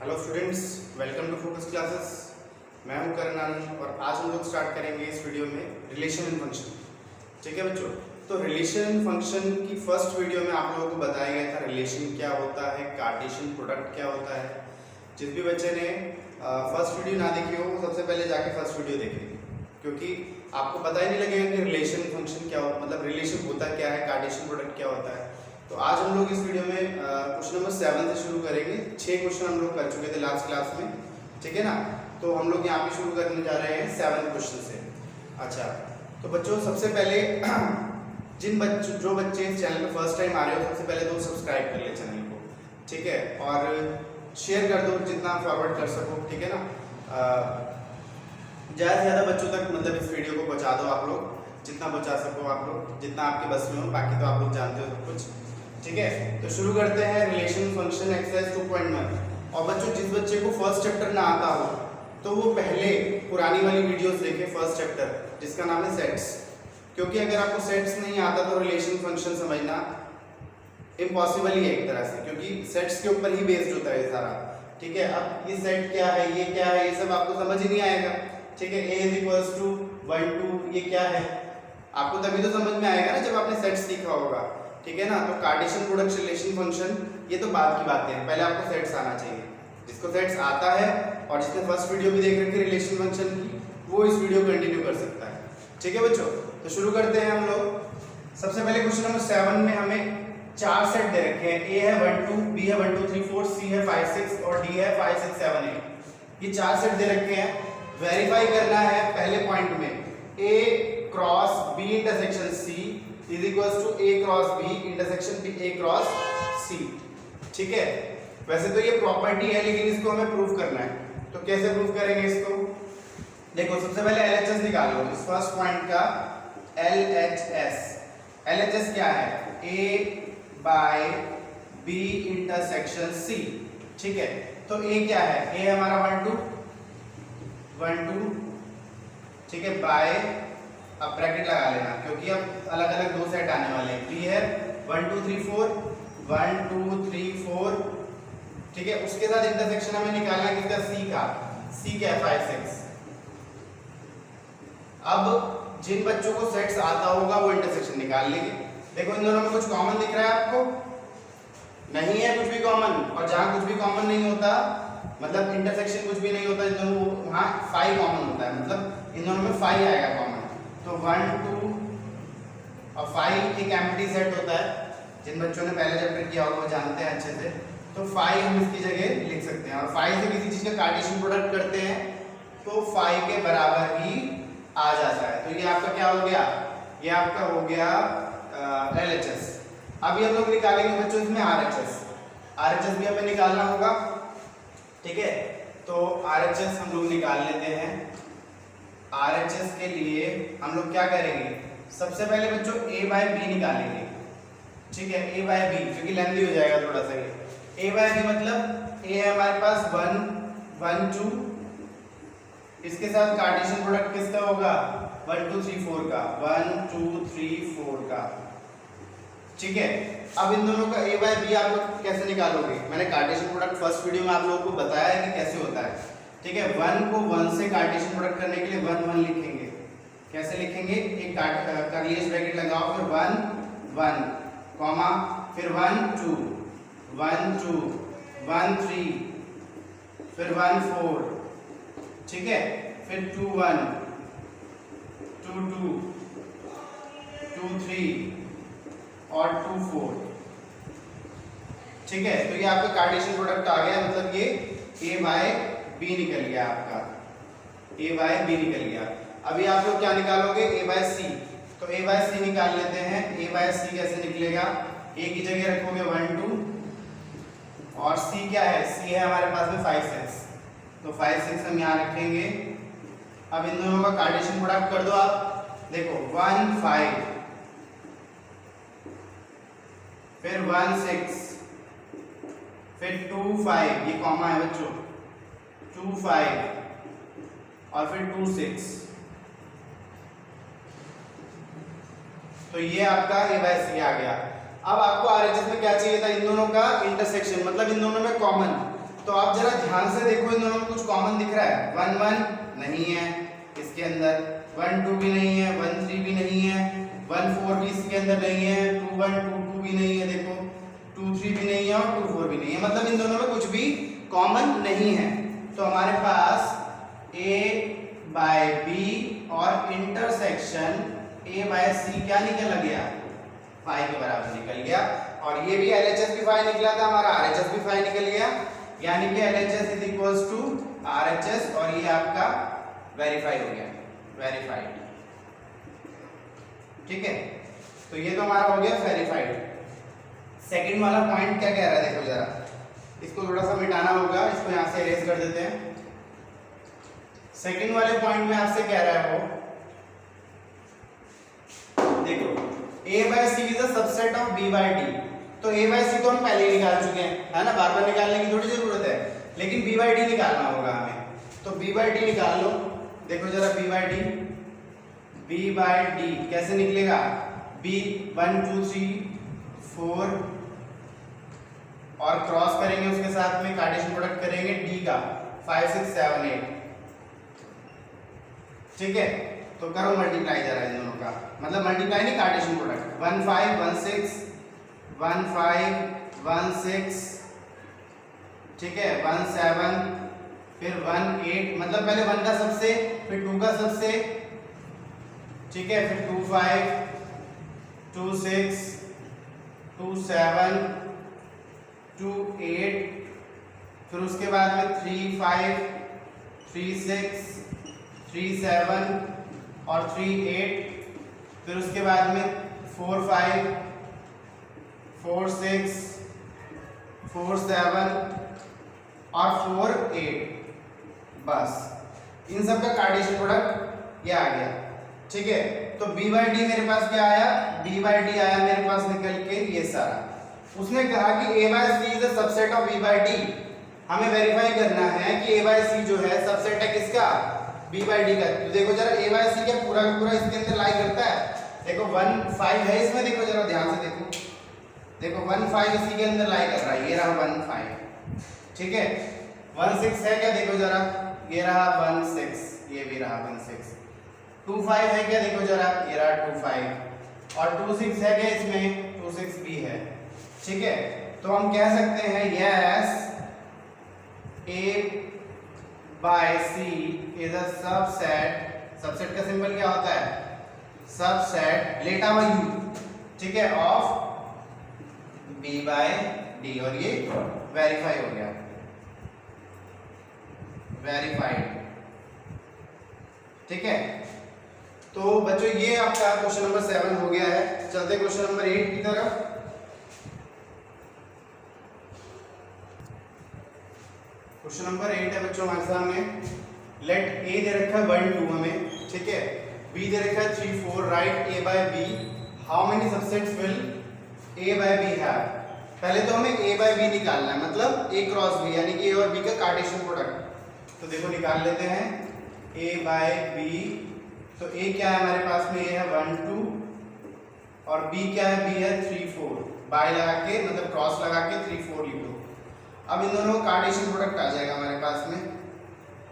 Hello students, welcome to focus classes. मैं हूं करण आनंद और आज हम लोग स्टार्ट करेंगे इस वीडियो में रिलेशन एंड फंक्शन। ठीक है बच्चों, तो रिलेशन एंड फंक्शन की फर्स्ट वीडियो में आप लोगों को बताया गया था रिलेशन क्या होता है, कार्टेशियन प्रोडक्ट क्या होता है। जिस भी बच्चे ने फर्स्ट वीडियो ना देखी हो वो सबसे पहले जाके फर्स्ट वीडियो देखेंगे, क्योंकि आपको पता ही नहीं लगेगा कि रिलेशन फंक्शन क्या हो, मतलब रिलेशन होता क्या है, कार्टेशियन प्रोडक्ट क्या होता है। तो आज हम लोग इस वीडियो में क्वेश्चन नंबर 7 से शुरू करेंगे। 6 क्वेश्चन हम लोग कर चुके थे लास्ट क्लास में, ठीक है ना। तो हम लोग यहाँ पे शुरू करने जा रहे हैं 7 क्वेश्चन से। अच्छा, तो बच्चों सबसे पहले जो बच्चे इस चैनल पे फर्स्ट टाइम आ रहे हो, सबसे पहले तो सब्सक्राइब कर ले चैनल को, ठीक है, और शेयर कर दो जितना फॉरवर्ड कर सको, ठीक है ना। ज़्यादा से ज़्यादा बच्चों तक मतलब इस वीडियो को पहुँचा दो आप लोग, जितना पहुँचा सको आप लोग, जितना आपके बस में हो। बाकी तो आप लोग जानते हो सब कुछ, ठीक है। तो शुरू करते हैं रिलेशन फंक्शन एक्सरसाइज 2.1। और बच्चों जिस बच्चे को फर्स्ट चैप्टर ना आता हो तो वो पहले पुरानी वाली वीडियोस देखे, फर्स्ट चैप्टर जिसका नाम है सेट्स। क्योंकि अगर आपको सेट्स नहीं आता तो रिलेशन फंक्शन समझना इम्पॉसिबल ही है एक तरह से, क्योंकि सेट्स के ऊपर ही बेस्ड होता है ये सारा, ठीक है। अब ये सेट क्या है, ये क्या है, ये सब आपको समझ ही नहीं आएगा, ठीक है। A = 1 2 ये क्या है, आपको तभी तो समझ में आएगा ना जब आपने सेट्स सीखा होगा, ठीक है ना। तो कार्टेशियन प्रोडक्ट, रिलेशन फंक्शन ये तो बाद की बातें हैं, पहले आपको सेट्स आना चाहिए। जिसको सेट्स आता है और जिसने फर्स्ट वीडियो भी देख रखी है रिलेशन फंक्शन की, वो इस वीडियो को कंटिन्यू कर सकता है, ठीक है बच्चों। तो शुरू करते हैं हम लोग। सबसे पहले क्वेश्चन नंबर 7 में हमें 4 सेट दे रखे हैं। A है 1 2, B है 1 2 3 4, C है 5 6 और D है 5 6 7 8। ये 4 सेट दे रखे हैं। वेरीफाई करना है पहले पॉइंट में A cross B intersection C is equals to A cross B intersection A cross C, ठीक है। वैसे तो ये प्रॉपर्टी है लेकिन इसको हमें प्रूव करना है, तो कैसे प्रूव करेंगे इसको। देखो सबसे पहले LHS निकाल लो इस फर्स्ट पॉइंट का। LHS क्या है, A by B intersection C, ठीक है। तो A क्या है, A हमारा 1 2 1 2, ठीक है, बाय, अब ब्रैकेट लगा लेना क्योंकि अब अलग अलग दो सेट आने वाले हैं। B है 1 2 3 4 1 2 3 4, ठीक है। उसके साथ इंटरसेक्शन हमें निकालना है किसका, C का। C क्या है 5 6। अब जिन बच्चों को सेट्स आता होगा वो इंटरसेक्शन निकाल लेंगे। देखो इन दोनों में कुछ कॉमन दिख रहा है आपको, नहीं है कुछ भी कॉमन। और जहां कुछ भी कॉमन नहीं होता, मतलब इंटरसेक्शन कुछ भी नहीं होता, इन दोनों वहां 5 कॉमन होता है, मतलब इन दोनों में 5 आएगा कॉमन। तो 1 2 और 5 एक एम्प्टी सेट होता है। जिन बच्चों ने पहले चैप्टर किया होगा वो जानते हैं अच्छे से। तो 5 हम इसकी जगह लिख सकते हैं, और 5 से किसी चीज का कार्टेशियन प्रोडक्ट करते हैं तो 5 के बराबर ही आ जाता है। तो ये आपका क्या हो गया, ये आपका हो गया LHS। अभी हम लोग निकालेंगे बच्चों इसमें RHS भी हमें निकालना होगा, ठीक है। तो RHS हम लोग निकाल लेते हैं। RHS के लिए हम लोग क्या करेंगे, सबसे पहले बच्चों A बाय B निकालेंगे, ठीक है। A बाय B क्योंकि लेंथी हो जाएगा थोड़ा सा। A बाय B मतलब A है हमारे पास 1 1 2, इसके साथ कार्टेशियन प्रोडक्ट किसका होगा, 1 2 3 4 का, 1 2 3 4 का, ठीक है। अब इन दोनों का A बाय B आप लोग कैसे निकालोगे, मैंने कार्टेशियन प्रोडक्ट फर्स्ट वीडियो में आप लोगों को बताया है कि कैसे होता है, ठीक है। 1 को 1 से कार्टेशियन प्रोडक्ट करने के लिए 1 1 लिखेंगे। कैसे लिखेंगे, एक कर्ली ब्रैकेट लगाओ, फिर 1 1 कॉमा, फिर 1 2 1 2 1 3, फिर 1 4, ठीक है, फिर 2 1 2 2 2 3 और 2 4, ठीक है। तो ये आपका कार्टेशियन प्रोडक्ट आ गया, मतलब ये A बाय B निकल गया आपका, A बाय B निकल गया। अभी आप लोग क्या निकालोगे, A बाय C। तो A बाय C निकाल लेते हैं। A बाय C कैसे निकलेगा, A की जगह रखोगे 1 2, और C क्या है, C है हमारे पास में 5 6, तो 5 6 हम यहाँ रखेंगे। अब इन दोनों का कार्टेशियन प्रोडक्ट कर दो आप। देखो 1 5, फिर 1 6, फिर 2 5, ये कॉमा है बच्चों, 2 5 और फिर 2 6। तो ये आपका A बाय C आ गया। अब आपको RHS में क्या चाहिए था, इन दोनों का इंटरसेक्शन, मतलब इन दोनों में कॉमन। तो आप जरा ध्यान से देखो, इन दोनों में कुछ कॉमन दिख रहा है? 1 1 नहीं है इसके अंदर, 1 2 भी नहीं है, 1 3 भी नहीं है, 1 4 भी इसके अंदर नहीं है, 2 1 2 2 भी नहीं है, देखो 2 3 भी नहीं है और 2 4 भी नहीं है, मतलब इन दोनों में कुछ भी कॉमन नहीं है। तो हमारे पास A बाय B और इंटरसेक्शन A बाय C क्या निकल गया? 5 के बराबर निकल गया। और ये भी LHS भी 5 निकला था हमारा, RHS भी 5 निकल गया, यानी कि LHS is equals to RHS और ये आपका वेरीफाई हो गया, वेरीफाइड। ठीक है, तो ये तो हमारा हो गया वेरीफाइड। सेकंड वाला पॉइंट क्या कह रहा है देखो जरा, इसको थोड़ा सा मिटाना होगा, इसको यहां से इरेज कर देते हैं। सेकंड वाले पॉइंट में आपसे कह रहा है वो, देखो A by C is a subset of B by D। तो A by C तो हम पहले ही निकाल चुके हैं, है ना, बार बार निकालने की थोड़ी जरूरत है, लेकिन B by D निकालना होगा हमें। तो B by D निकाल लो, देखो जरा B by D, B by D कैसे निकलेगा? B 1 2 3 4 और क्रॉस करेंगे उसके साथ में, कार्टेशियन प्रोडक्ट करेंगे D का 5 6 7 8। ठीक है, तो करो मल्टीप्लाई जरा इन दोनों का, मतलब मल्टीप्लाई नहीं, कार्टेशियन प्रोडक्ट। 1 5 1 6 1 5 1 6, ठीक है, 1 7 फिर 1 8, मतलब पहले 1 का सबसे, फिर 2 का सबसे, ठीक है, फिर 2 5 2 6 2 7 2 8, फिर उसके बाद में 3 5 3 6 3 7 और 3 8, फिर उसके बाद में 4 5 4 6 4 7 और 4 8, बस इन सब का कार्टेशियन प्रोडक्ट ये आ गया। ठीक है, तो B by D मेरे पास क्या आया? B by D आया मेरे पास निकल के ये सारा। उसने कहा कि A by C is a subset of B by D। हमें वेरीफाई करना है कि A by C जो है सबसेट है किसका? B by D का। तो देखो जरा A by C क्या पूरा का पूरा इसके अंदर लाई करता है? देखो 1 5 है इसमें, देखो जरा ध्यान से देखो, देखो 1 5 इसी के अंदर लाई कर रहा है, ये रहा 1 5, ठीक है। 1 6 है क्या? देखो जरा, ये रहा 1 6, ये भी रहा 1 6। 2 5 है क्या? देखो जरा, ये रहा 2 5 और 2 6 है क्या इसमें? 2 6 भी है, ठीक है। तो हम कह सकते हैं yes A by C is a subset, subset का सिंबल क्या होता है? सबसेट लेटा हुआ U, ठीक है, ऑफ B by D, और ये वेरीफाई हो गया, वेरीफाइड, ठीक है। तो बच्चों ये आपका क्वेश्चन नंबर 7 हो गया है। चलते क्वेश्चन नंबर 8 की तरफ। क्वेश्चन नंबर 8 है बच्चों हमारे सामने। लेट A दे रखा है 1 2 हमें, ठीक है, B दे रखा है 3 4, right A by B, how many subsets will A by B have. पहले तो हमें A by B निकालना है, मतलब A क्रॉस B, यानी कि A और B का कार्टेशियन प्रोडक्ट। तो देखो निकाल लेते हैं A by B। तो A क्या है हमारे पास में? A है 1 2 और B क्या है? B है 3 4, बाय लगा के मतलब क्रॉस लगा के 3 4 लिख दो। अब इन दोनों का कार्टेशियन प्रोडक्ट आ जाएगा हमारे पास में,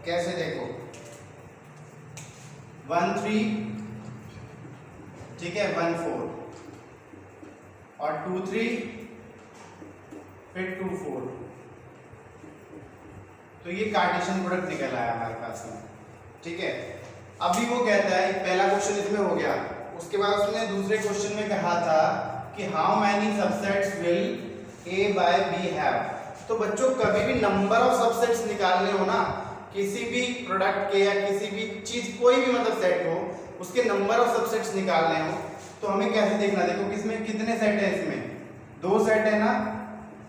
कैसे? देखो 1 3, ठीक है, 1 4 और 2 3 फिर 2 4, तो ये कार्टेशियन प्रोडक्ट निकल आया हमारे पास में, ठीक है। अभी वो कहता है, पहला क्वेश्चन इसमें हो गया, उसके बाद उसने दूसरे क्वेश्चन में कहा था कि how many subsets will A by B have. तो बच्चों कभी भी नंबर ऑफ सबसेट्स निकालने हो ना, किसी भी प्रोडक्ट के या किसी भी चीज, कोई भी मतलब सेट हो, उसके नंबर ऑफ सबसेट्स निकालने हो, तो हमें कैसे देखना? देखो किसमें कितने सेट है? इसमें 2 सेट है ना,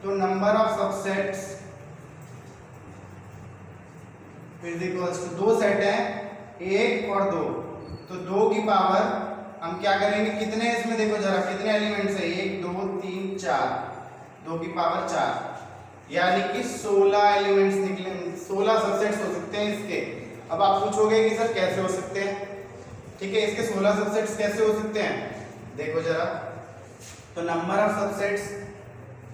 तो number of subsets is equals to 2 set है, 1 और 2, तो 2 की पावर हम क्या करेंगे? कितने इसमें देखो जरा, कितने एलिमेंट्स है? 1 2 3 4, 2 की पावर 4, यानी कि 16 एलिमेंट्स निकले, 16 सबसेट्स हो सकते हैं इसके। अब आप पूछोगे कि सर कैसे हो सकते हैं? ठीक है, इसके 16 सबसेट्स कैसे हो सकते हैं? देखो जरा, तो नंबर ऑफ सबसेट्स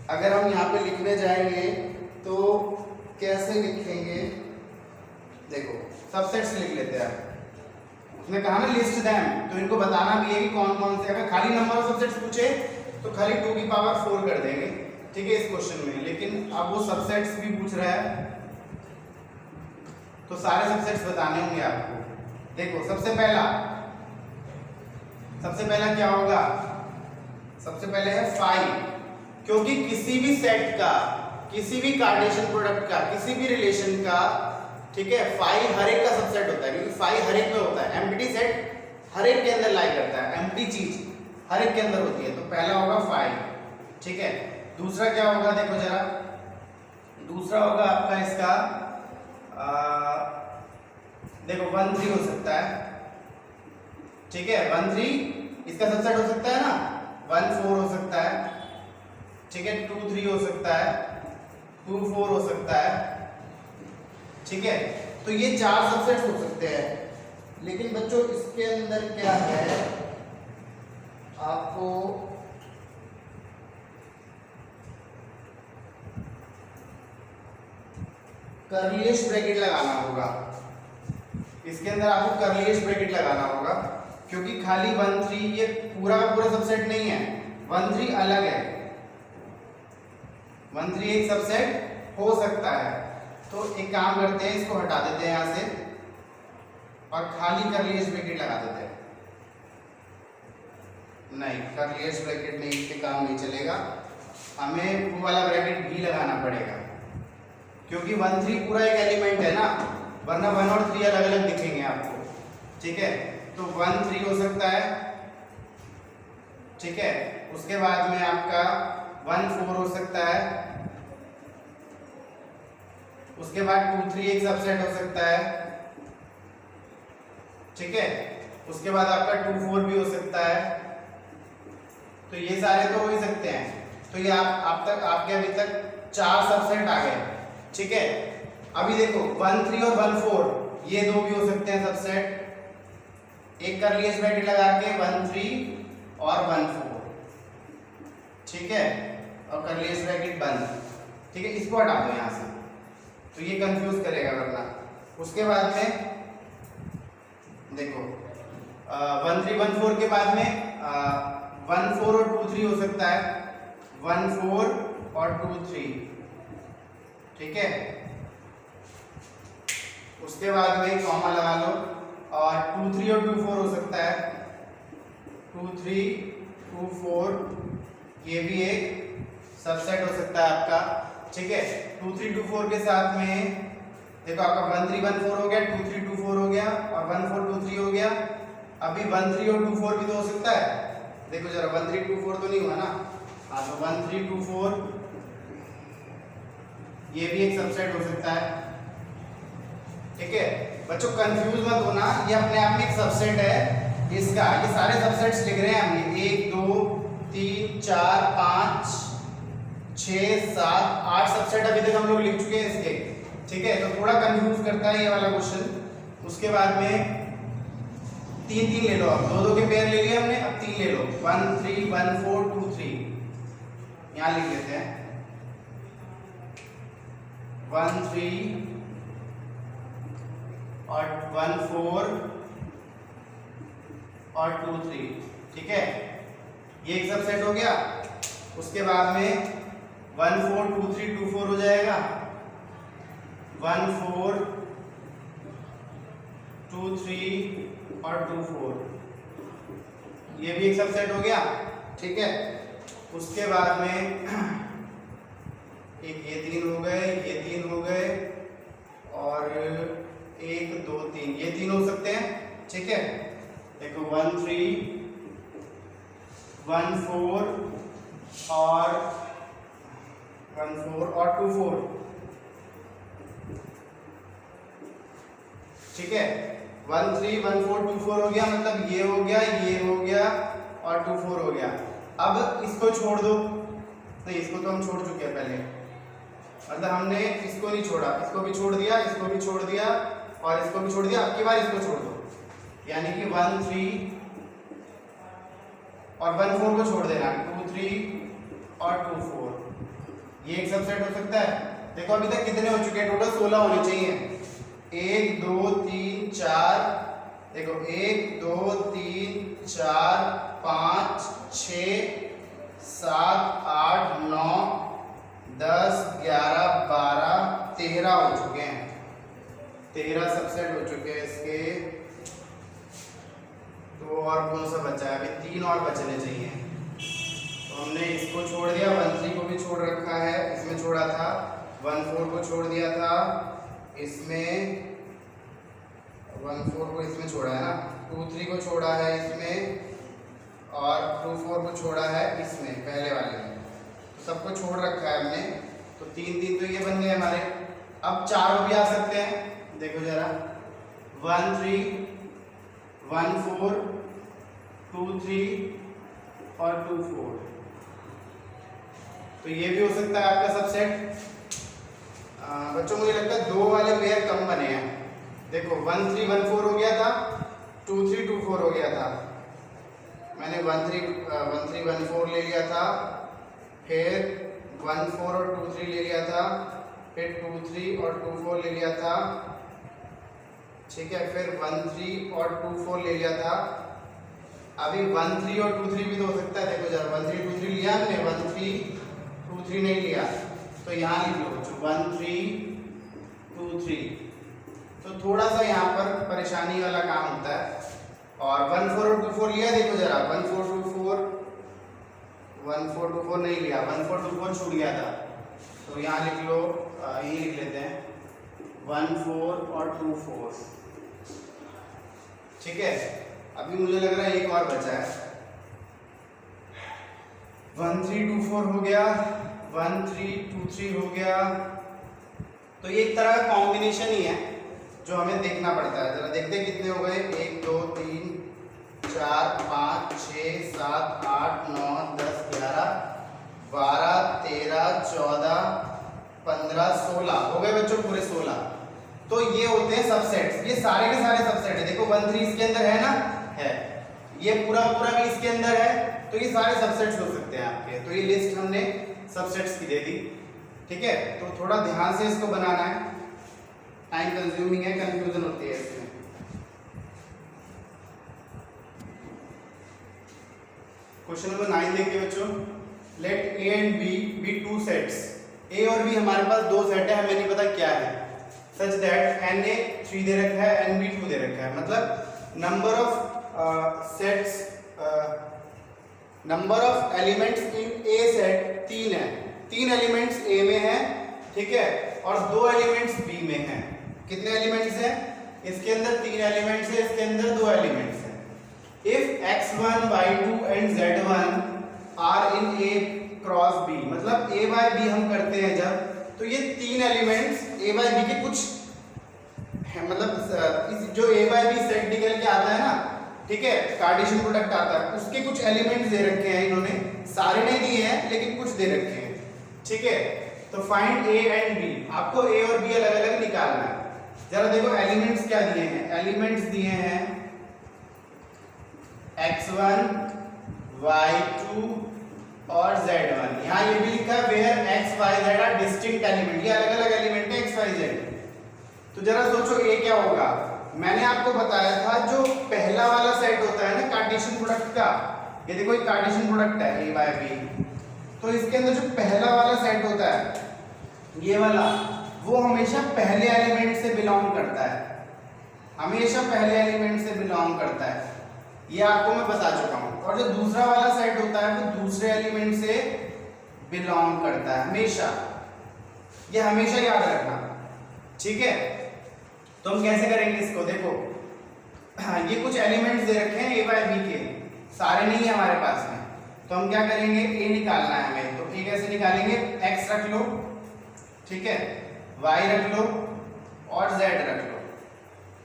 अगर हम यहाँ पे लिखने जाएंगे तो कैसे लिखेंगे, देखो सबसेट्स लिख लेते हैं। उसने कहा ना लिस्ट देम, तो इनको बताना भी है कि कौन कौन से, अगर खाली नंबर ऑफ सबसेट्स पूछे तो खाली 2 की पावर 4 कर देंगे, ठीक है, इस क्वेश्चन में। लेकिन अब वो सबसेट्स भी पूछ रहा है तो सारे सबसेट्स बताने होंगे आपको। देखो सबसे पहला क्या होगा, सबसे पहले है 5, क्योंकि किसी भी सेट का, किसी भी कार्टेशियन प्रोडक्ट का, किसी भी रिलेशन का, ठीक है, 5 हर एक का सबसेट होता है, क्योंकि 5 हर एक में होता है। एम्प्टी सेट हर एक के अंदर लाई करता है, एम्प्टी चीज हर एक के अंदर होती है। तो पहला होगा 5, ठीक है। दूसरा क्या होगा, देखो जरा, दूसरा होगा आपका इसका देखो 1 3 हो सकता है, ठीक है, 1 3 इसका सबसेट हो सकता है ना, 1 4 हो सकता है, ठीक है, 2 3 हो सकता है, 2 4 हो सकता है, ठीक है। तो ये 4 सबसेट्स हो सकते हैं। लेकिन बच्चों इसके अंदर क्या है, आपको कर्लीलेस ब्रैकेट लगाना होगा। इसके अंदर आपको कर्लीलेस ब्रैकेट लगाना होगा, क्योंकि खाली 1 3 ये पूरा का पूरा सबसेट नहीं है, 1 3 अलग है, 1 3 एक सबसेट हो सकता है। तो एक काम करते हैं, इसको हटा देते हैं यहां से और खाली कर्लीलेस ब्रैकेट लगा देते हैं। नहीं, कर्लीलेस ब्रैकेट नहीं, इससे काम नहीं चलेगा, हमें वो वाला ब्रैकेट भी लगाना पड़ेगा, क्योंकि 1 3 पूरा एक एलिमेंट है ना, वरना 1 और 3 अलग अलग दिखेंगे आपको, ठीक है। तो 1 3 हो सकता है, ठीक है। उसके बाद में आपका 1 4 हो सकता है, उसके बाद 2 3 एक सबसेट हो सकता है, ठीक है। उसके बाद आपका 2 4 भी हो सकता है। तो ये सारे तो हो ही सकते हैं। तो ये आप तक आपके अभी तक 4 सबसेट आ गए, ठीक है। अभी देखो 1 3 और 1 4 ये दो भी हो सकते हैं सबसेट। एक कर्लीलेस ब्रैकेट लगा के 1 3 और 1 4, ठीक है, और कर्लीलेस ब्रैकेट बंद, ठीक है। इसको हटा दो यहां से, तो ये कंफ्यूज करेगा वरना। उसके बाद में देखो 1 3 1 4 के बाद में 1 4 और 2 3 हो सकता है, 1 4 और 2 3, ठीक है। उसके बाद में कॉमा लगा लो, और 2 3 और 2 4 हो सकता है, 2 3 2 4 ये भी एक सबसेट हो सकता है आपका, ठीक है। 2 3 2 4 के साथ में देखो आपका 1 3 1 4 हो गया, 2 3 2 4 हो गया, और 1 4 2 3 हो गया। अभी 1 3 और 2 4 भी तो हो सकता है, देखो जरा 1 3 2 4 तो नहीं हुआ ना, हाँ, तो 1 3 2 4 ये भी एक सबसेट हो सकता है, ठीक है। बच्चों कंफ्यूज मत होना, ये अपने आप में एक सबसेट है इसका। ये सारे सबसेट्स लिख रहे हैं हम, 1 2 3 4 5 6 7 8 सबसेट अभी तक हम लोग लिख चुके हैं इसके, ठीक है। तो थोड़ा कंफ्यूज करता है ये वाला क्वेश्चन। उसके बाद में 3 3 ले लो, अब 2 2 के पेयर ले लिए हमने, अब 3 ले लो, 1 3 1 4 2 3 यहां लिख लेते हैं, 1 3 और 1 4 और 2 3, ठीक है, ये एक सबसेट हो गया। उसके बाद में 1 4 2 3 2 4 हो जाएगा, 1 4 2 3 और 2 4 ये भी एक सबसेट हो गया, ठीक है। उसके बाद में एक ये 3 हो गए, ये 3 हो गए, और 1 2 3 ये 3 हो सकते हैं, ठीक है। देखो 1 3 1 4 और 2 4, ठीक है। 1 3 1 4 2 4 हो गया, मतलब ये हो गया, ये हो गया, और 2 4 हो गया। अब इसको छोड़ दो, नहीं इसको तो हम छोड़ चुके हैं पहले, मतलब हमने इसको नहीं छोड़ा, इसको भी छोड़ दिया, इसको भी छोड़ दिया, और इसको भी छोड़ दिया। अब की बार इसको छोड़ दो, यानी कि 1 3 और 1 4 को छोड़ देना, 2 3 और 2 4 ये एक सबसेट हो सकता है। देखो अभी तक कितने हो चुके हैं, टोटल 16 होने चाहिए। 1 2 3 4, देखो 1 2 3 4 5 6 7 8 9 10 11 12 13 हो चुके हैं। 13 सबसेट हो चुके हैं इसके। तो और कौन सा बचा है, अभी 3 और बचने चाहिए। तो हमने इसको छोड़ दिया, 1 3 को भी छोड़ रखा है, इसमें छोड़ा था 1 4 को छोड़ दिया था, इसमें 1 4 को इसमें छोड़ा है ना, 2 3 को छोड़ा है इसमें, और 2 4 को छोड़ा है इसमें पहले वाले में। तो सबको छोड़ रखा है हमने। तो 3 3 तो ये बन गए हमारे। अब चारों भी आ सकते हैं, देखो जरा 1 3 1 4 2 3 और 2 4। तो ये भी हो सकता है आपका सबसेट। बच्चों मुझे लगता है 2 वाले पेयर कम बने हैं। देखो 1 3 1 4 हो गया था, 2 3 2 4 हो गया था। मैंने 1 3 1 4 ले लिया था, फिर 1 4 और 2 3 ले लिया था, फिर 2 3 और 2 4 ले लिया था, ठीक है, फिर 1 3 और 2 4 ले लिया था। अभी 1 3 और 2 3 भी तो हो सकता है। देखो जरा 1 3 2 3 लिया हमने, 1 3 2 3 नहीं लिया, तो यहाँ लिख लो 1 3 2 3। तो थोड़ा सा यहाँ पर परेशानी वाला काम होता है। और 1 4 और 2 4 लिया, देखो जरा 1 4 2 4 1 4 2 4 नहीं लिया, 1 4 2 4 छूट गया था। तो यहाँ लिख लो, यही लिख लेते हैं 1 4 और 2 4, ठीक है। अभी मुझे लग रहा है एक और बचा है। 1 3 2 4 हो गया, 1 3 2 3 हो गया। तो ये एक तरह का कॉम्बिनेशन ही है जो हमें देखना पड़ता है। जरा देखते हैं कितने हो गए, 1 2 3 4 5 6 7 8 9 10 11 12 13 14 15 16 हो गए बच्चों, पूरे 16। तो ये होते हैं सबसेट्स। ये सारे के सारे सबसेट है। देखो 1 3 इसके अंदर है ना, है, ये पूरा पूरा भी इसके अंदर है। तो ये सारे सबसेट्स हो सकते हैं आपके। तो ये लिस्ट हमने सबसेट्स की दे दी, ठीक है। तो थोड़ा ध्यान से इसको बनाना है, टाइम कंज्यूमिंग है, कंफ्यूजन होती है इसमें। क्वेश्चन नंबर 9 देखिए बच्चों, let A and B B 2 sets. A और बी हमारे पास 2 सेट है, हमें नहीं पता क्या है। सच दैट एन ए 3 दे रखा है, एन बी 2 दे रखा है। मतलब number of sets, number of elements in A set 3 है। 3 एलिमेंट्स ए में है, ठीक है, और 2 एलिमेंट्स बी में है। कितने एलिमेंट्स हैं इसके अंदर? 3 एलिमेंट्स है, इसके अंदर 2 एलिमेंट्स हैं। If x1 y2 and z1 are in A cross B, मतलब a बाय b हम करते हैं जब, तो ये 3 एलिमेंट्स a बाय b के कुछ है, मतलब जो a बाय b सेट निकल के आता है ना, ठीक है, कार्टेशियन प्रोडक्ट आता है, उसके कुछ एलिमेंट्स दे रखे हैं इन्होंने। सारे नहीं दिए हैं लेकिन कुछ दे रखे हैं, ठीक है। तो फाइंड a एंड b, आपको a और b अलग अलग निकालना है। जरा देखो एलिमेंट्स क्या दिए हैं। एलिमेंट्स दिए हैं x1 y2 और z1। यहाँ ये भी लिखा है where x y z are distinct element, ये अलग अलग एलिमेंट है x y z। तो जरा सोचो a क्या होगा। मैंने आपको बताया था जो पहला वाला सेट होता है ना कार्टेशियन प्रोडक्ट का, ये देखो एक कार्टेशियन प्रोडक्ट है a बाय b, तो इसके अंदर जो पहला वाला सेट होता है ये वाला, वो हमेशा पहले एलिमेंट से बिलोंग करता है, हमेशा पहले एलिमेंट से बिलोंग करता है, ये आपको मैं बता चुका हूं। और जो दूसरा वाला सेट होता है वो दूसरे एलिमेंट से बिलोंग करता है हमेशा, ये हमेशा याद रखना, ठीक है। तो हम कैसे करेंगे इसको, देखो ये कुछ एलिमेंट्स दे रखे हैं a बाय b के, सारे नहीं है हमारे पास में। तो हम क्या करेंगे, a निकालना है हमें। तो a कैसे निकालेंगे, x रख लो, ठीक है, y रख लो और z रख लो।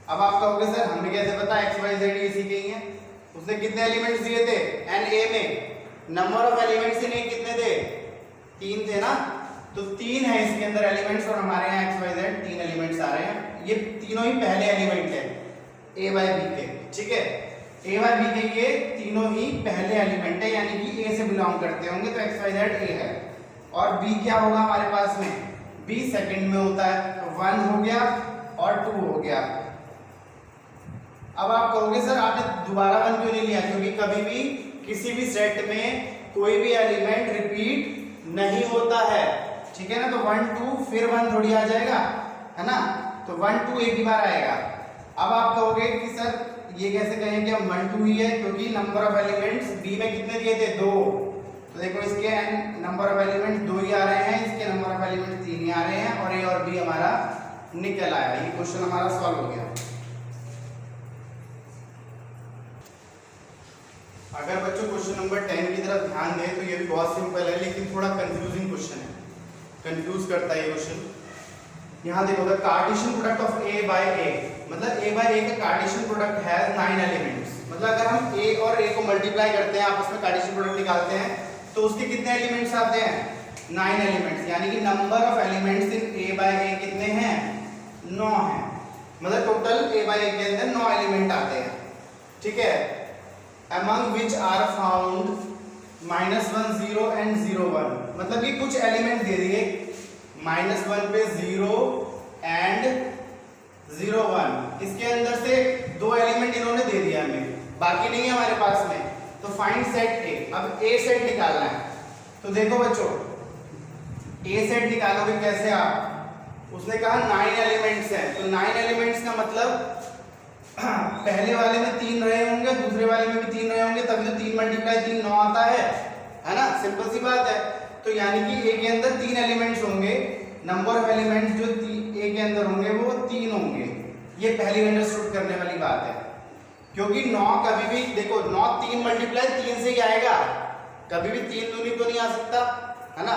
अब आप कहोगे सर हमें कैसे पता x y z इसी के ही हैं। उसने कितने एलिमेंट्स दिए थे एन ए में, नंबर ऑफ एलिमेंट्स इन ए कितने थे, 3 थे ना। तो 3 है इसके अंदर एलिमेंट्स और हमारे यहाँ x y z 3 एलिमेंट्स आ रहे हैं। ये तीनों ही पहले एलिमेंट है a बाय b के, ठीक है। a बाय b के ये तीनों ही पहले एलिमेंट है, यानी कि a से बिलोंग करते होंगे, तो x y z a है। और b क्या होगा हमारे पास में, 20 सेकंड में होता है। तो 1 हो गया और 2 हो गया। अब आप कहोगे सर आपने दोबारा 1 क्यों नहीं लिया? क्योंकि कभी भी किसी भी सेट में कोई भी एलिमेंट रिपीट नहीं होता है, ठीक है ना। तो 1 2 फिर 1 थोड़ी आ जाएगा, है ना। तो 1 2 एक ही बार आएगा। अब आप कहोगे कि सर ये कैसे कहेंगे हम 1 2 ही है, क्योंकि नंबर ऑफ एलिमेंट्स बी में कितने दिए थे? 2। तो देखो इसके नंबर ऑफ एलिमेंट्स 2 ही आ रहे हैं, इसके नंबर ऑफ एलिमेंट्स 3 ही आ रहे हैं, और ए और बी हमारा निकल आया। ये क्वेश्चन हमारा सॉल्व हो गया। अगर बच्चों क्वेश्चन नंबर 10 की तरफ ध्यान दें तो ये भी बहुत सिंपल है, लेकिन थोड़ा कंफ्यूजिंग क्वेश्चन है, कंफ्यूज करता है ये क्वेश्चन। यहाँ देखो the Cartesian product of a by a, मतलब a by a का कार्टेशियन प्रोडक्ट है 9 एलिमेंट्स। मतलब अगर हम a और a को मल्टीप्लाई करते हैं, आपस में कार्टेशियन प्रोडक्ट निकालते हैं, तो उसके कितने एलिमेंट्स आते हैं? 9 एलिमेंट्स। यानी कि number of elements in a by a कितने हैं? 9 हैं। मतलब टोटल a by a के अंदर 9 एलिमेंट आते हैं, ठीक है। among which are found -1 0 and 0 1, मतलब कि कुछ एलिमेंट दे दिए, -1 पे 0 एंड 0 1, इसके अंदर से 2 एलिमेंट इन्होंने दे दिया हमें, बाकी नहीं है हमारे पास में। तो फाइंड सेट ए। अब ए सेट निकालना है। तो देखो बच्चों ए सेट निकालोगे कैसे आप? उसने कहा 9 एलिमेंट्स हैं, तो 9 एलिमेंट्स का मतलब पहले वाले में 3 रहे होंगे, दूसरे वाले में भी 3 रहे होंगे, तभी तो 3 मल्टीप्लाई 3 9 आता है ना। सिंपल सी बात है। तो यानी कि ए के अंदर 3 एलिमेंट्स होंगे, नंबर ऑफ एलिमेंट्स जो ए के अंदर होंगे वो 3 होंगे। ये पहली अंडरस्टूड करने वाली बात है, क्योंकि 9 कभी भी देखो 9 3 मल्टीप्लाई 3 से ही आएगा, कभी भी 3 दूनी तो नहीं आ सकता, है ना।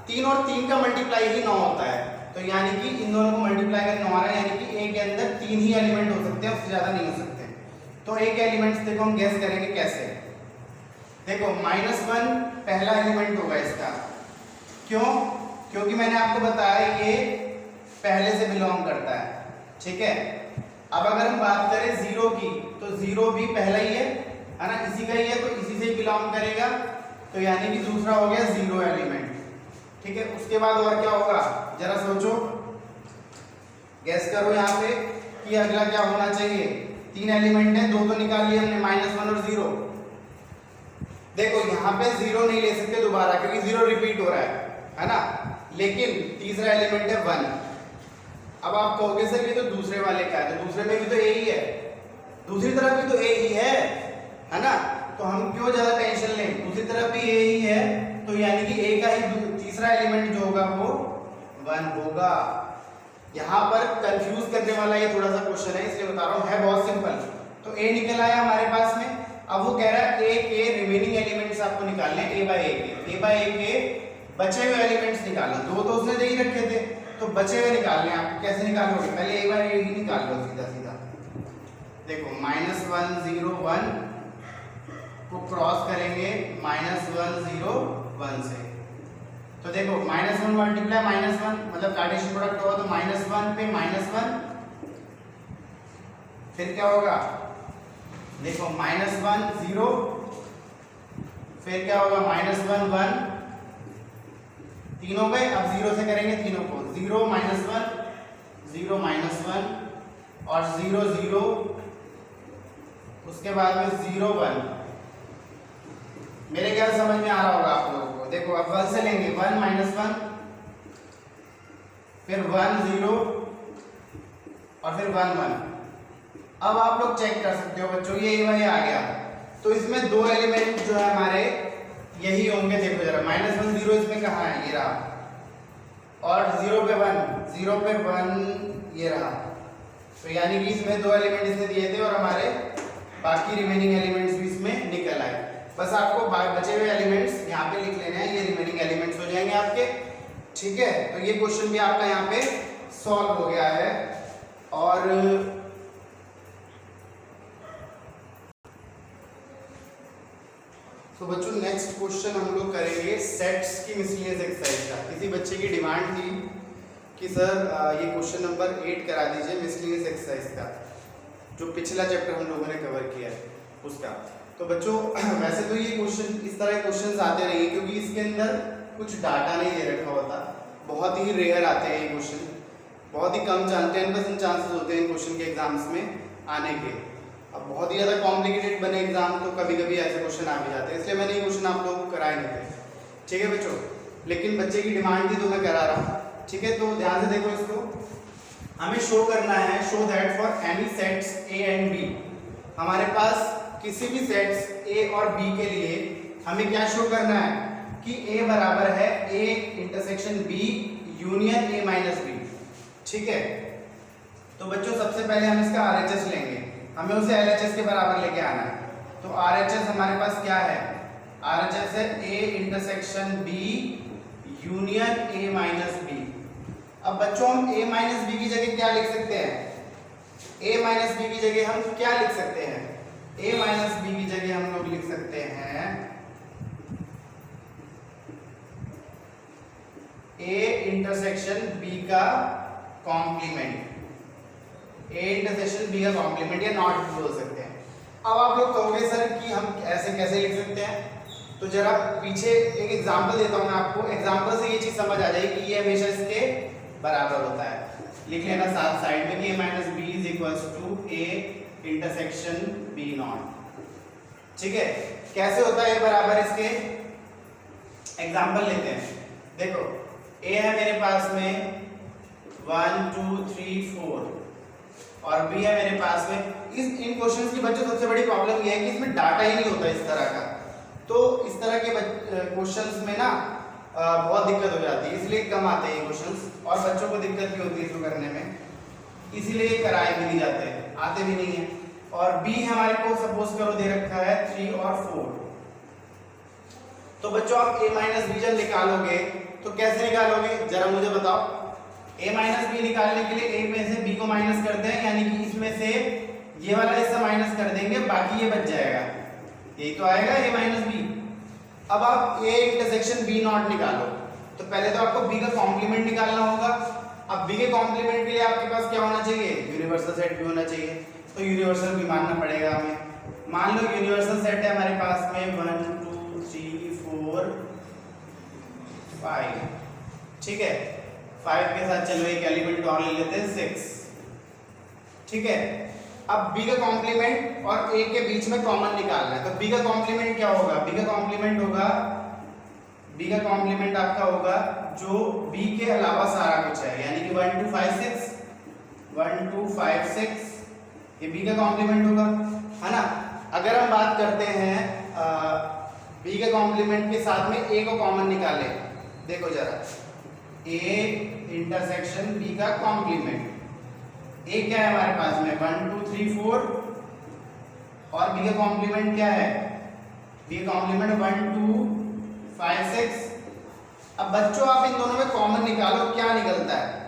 3 और 3 का मल्टीप्लाई ही 9 होता है। तो यानी कि इन दोनों को मल्टीप्लाई करके 9 आ रहा है, यानी कि ए के अंदर 3 ही एलिमेंट हो सकते हैं, उससे ज्यादा नहीं हो सकते। तो ए के एलिमेंट्स देखो हम गेस करेंगे कैसे। देखो -1 पहला एलिमेंट होगा इसका, क्यों? क्योंकि मैंने आपको बताया ये पहले से बिलोंग करता है, ठीक है। अब अगर हम बात करें 0 की, तो 0 भी पहला ही है ना, इसी का ही है, तो इसी से ही बिलोंग करेगा। तो यानी कि दूसरा हो गया 0 एलिमेंट, ठीक है। उसके बाद और क्या होगा जरा सोचो, गैस करो यहाँ पे कि अगला क्या होना चाहिए। 3 एलिमेंट है, 2 तो निकाल लिए हमने, -1 और 0। देखो यहाँ पे 0 नहीं ले सकते दोबारा, क्योंकि 0 रिपीट हो रहा है ना। लेकिन तीसरा एलिमेंट है 1। अब आप कहोगे सर ये तो दूसरे वाले का है, तो दूसरे में भी तो ए ही है, दूसरी तरफ भी तो ए ही है ना। तो हम क्यों ज्यादा टेंशन लें, दूसरी तरफ भी ए ही है, तो यानी कि ए का ही तीसरा एलिमेंट जो होगा वो 1 होगा। यहाँ पर कंफ्यूज करने वाला ये थोड़ा सा क्वेश्चन है, इसलिए बता रहा हूँ, है बहुत सिंपल। तो ए निकल आया हमारे पास में। अब वो कह रहा है ए के रिमेनिंग एलिमेंट्स आपको निकालने हैं, ए बाय ए के बचे हुए एलिमेंट्स निकालना। 2 तो उसने दे ही रखे थे, तो बचे हुए निकालने हैं। आप कैसे निकालोगे? पहले ए बाय ए ही निकाल लो सीधा सीधा। देखो -1 0 1 को क्रॉस करेंगे -1 0 1 से। तो देखो -1 मल्टीप्लाई -1 मतलब कार्टेशियन प्रोडक्ट होगा, तो -1 पे -1, फिर क्या होगा? देखो -1 0, फिर क्या होगा? -1 1, 3 हो गए। अब 0 से करेंगे तीनों को, 0 -1 0 -1 और 0 0, उसके बाद में 0 1। मेरे ख्याल समझ में आ रहा होगा आप लोगों को। देखो अब 1 से लेंगे, 1 -1, फिर 1 0 और फिर 1 1। अब आप लोग चेक कर सकते हो बच्चों, ये वही आ गया। तो इसमें 2 एलिमेंट जो है हमारे यही होंगे। देखो जरा -1 0 इसमें कहाँ है? ये रहा। और 0 पे 1, 0 पे 1 ये रहा। तो यानी कि इसमें 2 एलिमेंट इसने दिए थे और हमारे बाकी रिमेनिंग एलिमेंट्स भी इसमें निकल आए। बस आपको बचे हुए एलिमेंट्स यहाँ पे लिख लेने हैं, ये रिमेनिंग एलिमेंट्स हो जाएंगे आपके, ठीक है। तो ये क्वेश्चन भी आपका यहाँ पे सॉल्व हो गया है। और तो बच्चों नेक्स्ट क्वेश्चन हम लोग करेंगे सेट्स की मिसलेनियस एक्सरसाइज का। किसी बच्चे की डिमांड थी कि सर ये क्वेश्चन नंबर 8 करा दीजिए मिसलेनियस एक्सरसाइज का, जो पिछला चैप्टर हम लोगों ने कवर किया है उसका। तो बच्चों वैसे तो ये क्वेश्चन इस तरह के क्वेश्चंस आते नहीं, क्योंकि इसके अंदर कुछ डाटा नहीं दे रखा होता, बहुत बहुत ही रेयर आते हैं ये क्वेश्चन, बहुत ही कम 10% चांसेस होते हैं क्वेश्चन के एग्जाम्स में आने के। अब बहुत ही ज़्यादा कॉम्प्लिकेटेड बने एग्जाम तो कभी कभी ऐसे क्वेश्चन आ भी जाते हैं, इसलिए मैंने ये क्वेश्चन आप लोगों को कराए नहीं थे, ठीक है बच्चों। लेकिन बच्चे की डिमांड थी तो मैं करा रहा हूँ, ठीक है। तो ध्यान से देखो इसको, हमें शो करना है, show that for any sets A and B, हमारे पास किसी भी सेट्स ए और बी के लिए हमें क्या शो करना है कि ए बराबर है A intersection B union A minus B, ठीक है। तो बच्चों सबसे पहले हम इसका आरएचएस लेंगे, हमें उसे एलएचएस के बराबर लेके आना है। तो आरएचएस हमारे पास क्या है, आरएचएस है A intersection B union A minus B. अब बच्चों हम a माइनस बी की जगह क्या लिख सकते हैं, a माइनस बी की जगह हम क्या लिख सकते हैं, a माइनस बी की जगह हम लोग लिख सकते हैं a इंटरसेक्शन b का कॉम्प्लीमेंट, a इंटरसेक्शन b का कॉम्प्लीमेंट या नॉट बोल सकते हैं। अब आप लोग कहोगे सर कि हम ऐसे कैसे लिख सकते हैं, तो जरा पीछे एक एग्जांपल देता हूं मैं आपको, एग्जांपल से ये चीज समझ आ जाएगी कि ये हमेशा इसके बराबर होता है। लिख लेना साथ साइड में कि a minus B is equals to a intersection b not, ठीक है। कैसे होता है बराबर, इसके एग्जांपल लेते हैं। देखो a है मेरे पास में 1 2 3 4 और b है मेरे पास में, इन क्वेश्चंस की बच्चों सबसे बड़ी प्रॉब्लम ये है कि इसमें डाटा ही नहीं होता इस तरह का, तो इस तरह के क्वेश्चंस में ना बहुत दिक्कत हो जाती है, इसलिए कम आते हैं क्वेश्चंस और बच्चों को दिक्कत भी होती है इसको करने में, इसीलिए कराए भी नहीं जाते हैं, आते भी नहीं है। और b हमारे को सपोज करो दे रखा है 3 और 4, तो बच्चों आप a माइनस बी जब निकालोगे तो कैसे निकालोगे जरा मुझे बताओ। a माइनस बी निकालने के लिए a में से b को माइनस करते हैं, यानी कि इसमें से ये वाला हिस्सा माइनस कर देंगे, बाकी ये बच जाएगा, यही तो आएगा a माइनस बी। अब आप a इंटरसेक्शन b नॉट निकालो, तो पहले तो आपको b का कॉम्प्लीमेंट निकालना होगा। अब b के कॉम्प्लीमेंट के लिए आपके पास क्या होना चाहिए, यूनिवर्सल सेट भी होना चाहिए, तो यूनिवर्सल भी मानना पड़ेगा हमें। मान लो यूनिवर्सल सेट है हमारे पास में 1 2 3 4 5, ठीक है। 5 के साथ चलो एक एलिमेंट और ले लेते हैं 6, ठीक है। अब b का कॉम्प्लीमेंट और a के बीच में कॉमन निकालना है, तो b का कॉम्प्लीमेंट क्या होगा, b का कॉम्प्लीमेंट होगा, b का कॉम्प्लीमेंट आपका होगा जो b के अलावा सारा कुछ है, यानी कि 1 2 5 6 1 2 5 6 ये b का कॉम्प्लीमेंट होगा, है ना। अगर हम बात करते हैं b के कॉम्प्लीमेंट के साथ में a को कॉमन निकाले, देखो जरा a इंटरसेक्शन b का कॉम्प्लीमेंट, a क्या है हमारे पास में 1 2 3 4 और b का कॉम्प्लीमेंट क्या है, b का कॉम्प्लीमेंट 1 2 5 6। अब बच्चों आप इन दोनों में कॉमन निकालो, क्या निकलता है,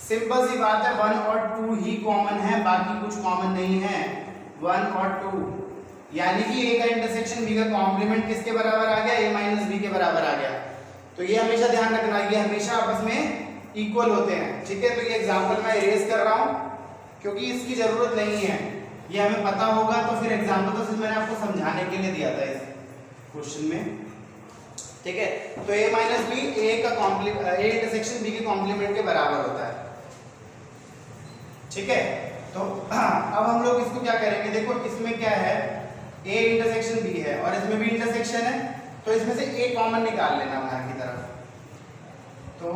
सिंपल सी बात है 1 और 2 ही कॉमन है, बाकी कुछ कॉमन नहीं है, 1 और 2, यानी कि a का इंटरसेक्शन b का कॉम्प्लीमेंट किसके बराबर आ गया, a माइनस b के बराबर आ गया। तो ये हमेशा ध्यान रखना, ये हमेशा आपस में इक्वल होते हैं, ठीक है। तो ये एग्जांपल मैं इरेज कर रहा हूं क्योंकि इसकी जरूरत नहीं है, ये हमें पता होगा तो फिर एग्जांपल तो सिर्फ मैंने आपको समझाने के लिए दिया था इस क्वेश्चन में, ठीक है। तो a माइनस बी a का कॉम्प्लीमेंट a इंटरसेक्शन b के कॉम्प्लीमेंट के बराबर होता है, ठीक है। तो अब हम लोग इसको क्या करेंगे, देखो इसमें क्या है a इंटरसेक्शन b है और इसमें भी इंटरसेक्शन है, तो इसमें से a कॉमन निकाल लेना बाहर की तरफ, तो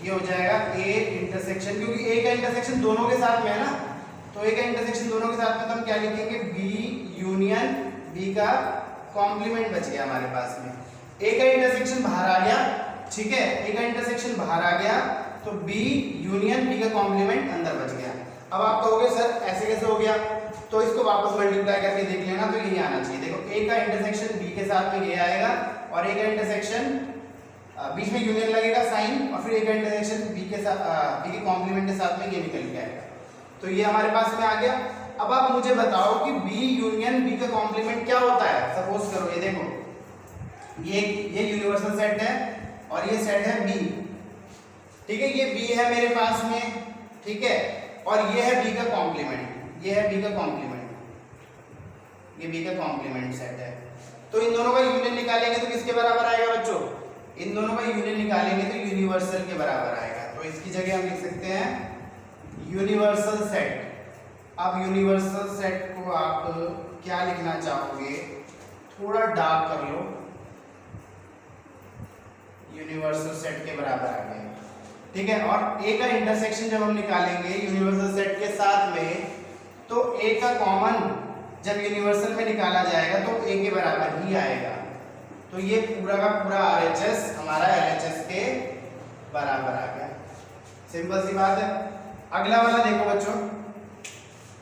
ये हो जाएगा a इंटरसेक्शन, क्योंकि a का इंटरसेक्शन दोनों के साथ में है ना, तो a का इंटरसेक्शन दोनों के साथ में, तो हम क्या लिखेंगे b यूनियन b का कॉम्प्लीमेंट बच गया हमारे पास में। a का इंटरसेक्शन बाहर आ गया, ठीक है, a का इंटरसेक्शन बाहर आ गया तो b यूनियन b का कॉम्प्लीमेंट अंदर बच गया। अब आप कहोगे सर ऐसे कैसे हो गया, तो इसको वापस मल्टीप्लाई करके देख लेना, तो यही आना चाहिए। देखो a का इंटरसेक्शन b के साथ में ये आएगा और a का इंटरसेक्शन बीच में यूनियन लगेगा साइन, और फिर a का इंटरसेक्शन b के साथ b के कॉम्प्लीमेंट के साथ में ये निकल के आएगा, तो ये हमारे पास में आ गया। अब आप मुझे बताओ कि b यूनियन b का कॉम्प्लीमेंट क्या होता है। सपोज करो ये देखो ये यूनिवर्सल सेट है और ये सेट है b, ठीक है, ये b है मेरे पास में, ठीक है, और ये है b का कॉम्प्लीमेंट, ये है b का कॉम्प्लीमेंट, ये b का कॉम्प्लीमेंट सेट है। तो इन दोनों का यूनियन निकालेंगे तो किसके बराबर आएगा बच्चों, इन दोनों का यूनियन निकालेंगे तो यूनिवर्सल के बराबर आएगा। तो इसकी जगह हम लिख सकते हैं यूनिवर्सल सेट। अब यूनिवर्सल सेट को आप क्या लिखना चाहोगे, थोड़ा डार्क कर लो, यूनिवर्सल सेट के बराबर आ गया, ठीक है। और ए का इंटरसेक्शन जब हम निकालेंगे यूनिवर्सल सेट के साथ में, तो ए का कॉमन जब यूनिवर्सल में निकाला जाएगा तो ए के बराबर ही आएगा। तो ये पूरा का पूरा RHS हमारा LHS के बराबर आ गया। सिंपल सी बात है। अगला वाला देखो बच्चों,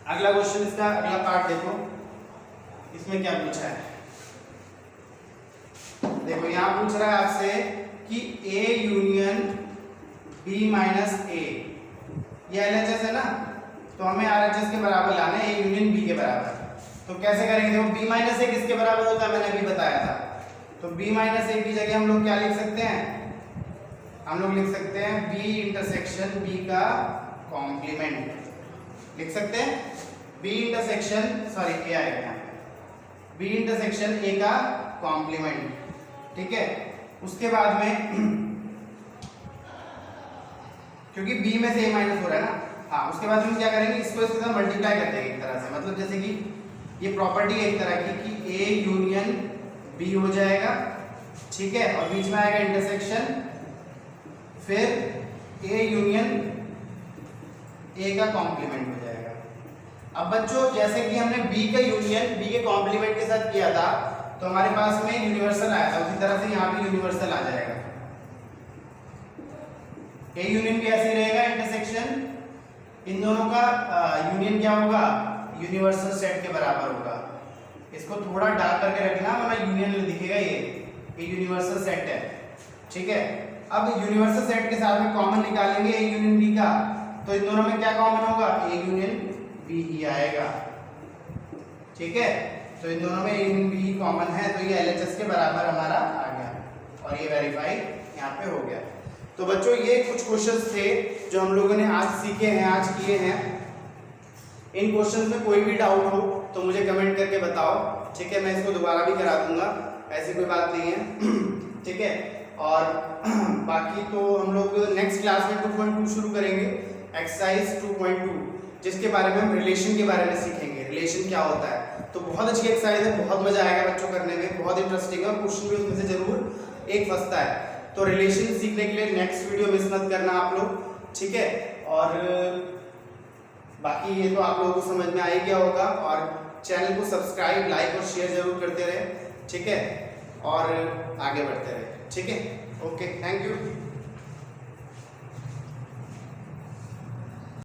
अगला क्वेश्चन, इसका अगला पार्ट देखो, इसमें क्या पूछा है। देखो यहाँ पूछ रहा है आपसे कि A union B minus A, ये LHS है ना, तो हमें RHS के बराबर लाना है A यूनियन B के बराबर। तो कैसे करेंगे, देखो B माइनस A किसके बराबर होता है, मैंने अभी बताया था। तो B माइनस A की जगह हम लोग क्या लिख सकते हैं, हम लोग लिख सकते हैं B इंटरसेक्शन B का कॉम्प्लीमेंट लिख सकते हैं। B इंटरसेक्शन सॉरी A आएगा यहाँ पे, B इंटरसेक्शन A का कॉम्प्लीमेंट, ठीक है। उसके बाद में क्योंकि B में से A माइनस हो रहा है ना, हाँ, उसके बाद हम क्या करेंगे, इसको इसके साथ मल्टीप्लाई कर देंगे एक तरह से। मतलब जैसे कि ये प्रॉपर्टी है एक तरह की कि A यूनियन B हो जाएगा, ठीक है, और बीच में आएगा इंटरसेक्शन, फिर A यूनियन A का कॉम्प्लीमेंट हो जाएगा। अब बच्चों जैसे कि हमने B का यूनियन B के कॉम्प्लीमेंट के साथ किया था, तो हमारे पास में यूनिवर्सल आया था, उसी तरह से यहाँ भी यूनिवर्सल आ जाएगा। A यूनियन भी ऐसे रहेगा इंटरसेक्शन, इन दोनों का यूनियन क्या होगा, यूनिवर्सल सेट के बराबर होगा। इसको थोड़ा डार्क करके रखना वरना यूनियन दिखेगा, ये यूनिवर्सल सेट है, ठीक है। अब यूनिवर्सल सेट के साथ में कॉमन निकालेंगे A यूनियन B का, तो इन दोनों में क्या कॉमन होगा, A यूनियन B ही आएगा, ठीक है। तो इन दोनों में A union B he common है, तो ये LHS के बराबर हमारा आ गया और ये वेरीफाई यहाँ पे हो गया। तो बच्चों ये कुछ क्वेश्चंस थे जो हम लोगों ने आज सीखे हैं, आज किए हैं। इन क्वेश्चंस में कोई भी डाउट हो तो मुझे कमेंट करके बताओ, ठीक है, मैं इसको दोबारा भी करा दूंगा, ऐसी कोई बात नहीं है, ठीक है। और बाकी तो हम लोग नेक्स्ट क्लास में 2.2 शुरू करेंगे, एक्सरसाइज 2.2, जिसके बारे में हम रिलेशन के बारे में सीखेंगे, रिलेशन क्या होता है। तो बहुत अच्छी एक्सरसाइज है, बहुत मजा आएगा बच्चों करने में, बहुत इंटरेस्टिंग है और क्वेश्चन भी उसमें से जरूर एक फंसता है। तो रिलेशन सीखने के लिए नेक्स्ट वीडियो मिस मत करना आप लोग, ठीक है। और बाकी ये तो आप लोगों को समझ में आ ही गया होगा, और चैनल को सब्सक्राइब, लाइक और शेयर जरूर करते रहे, ठीक है, और आगे बढ़ते रहे, ठीक है। Okay, thank you.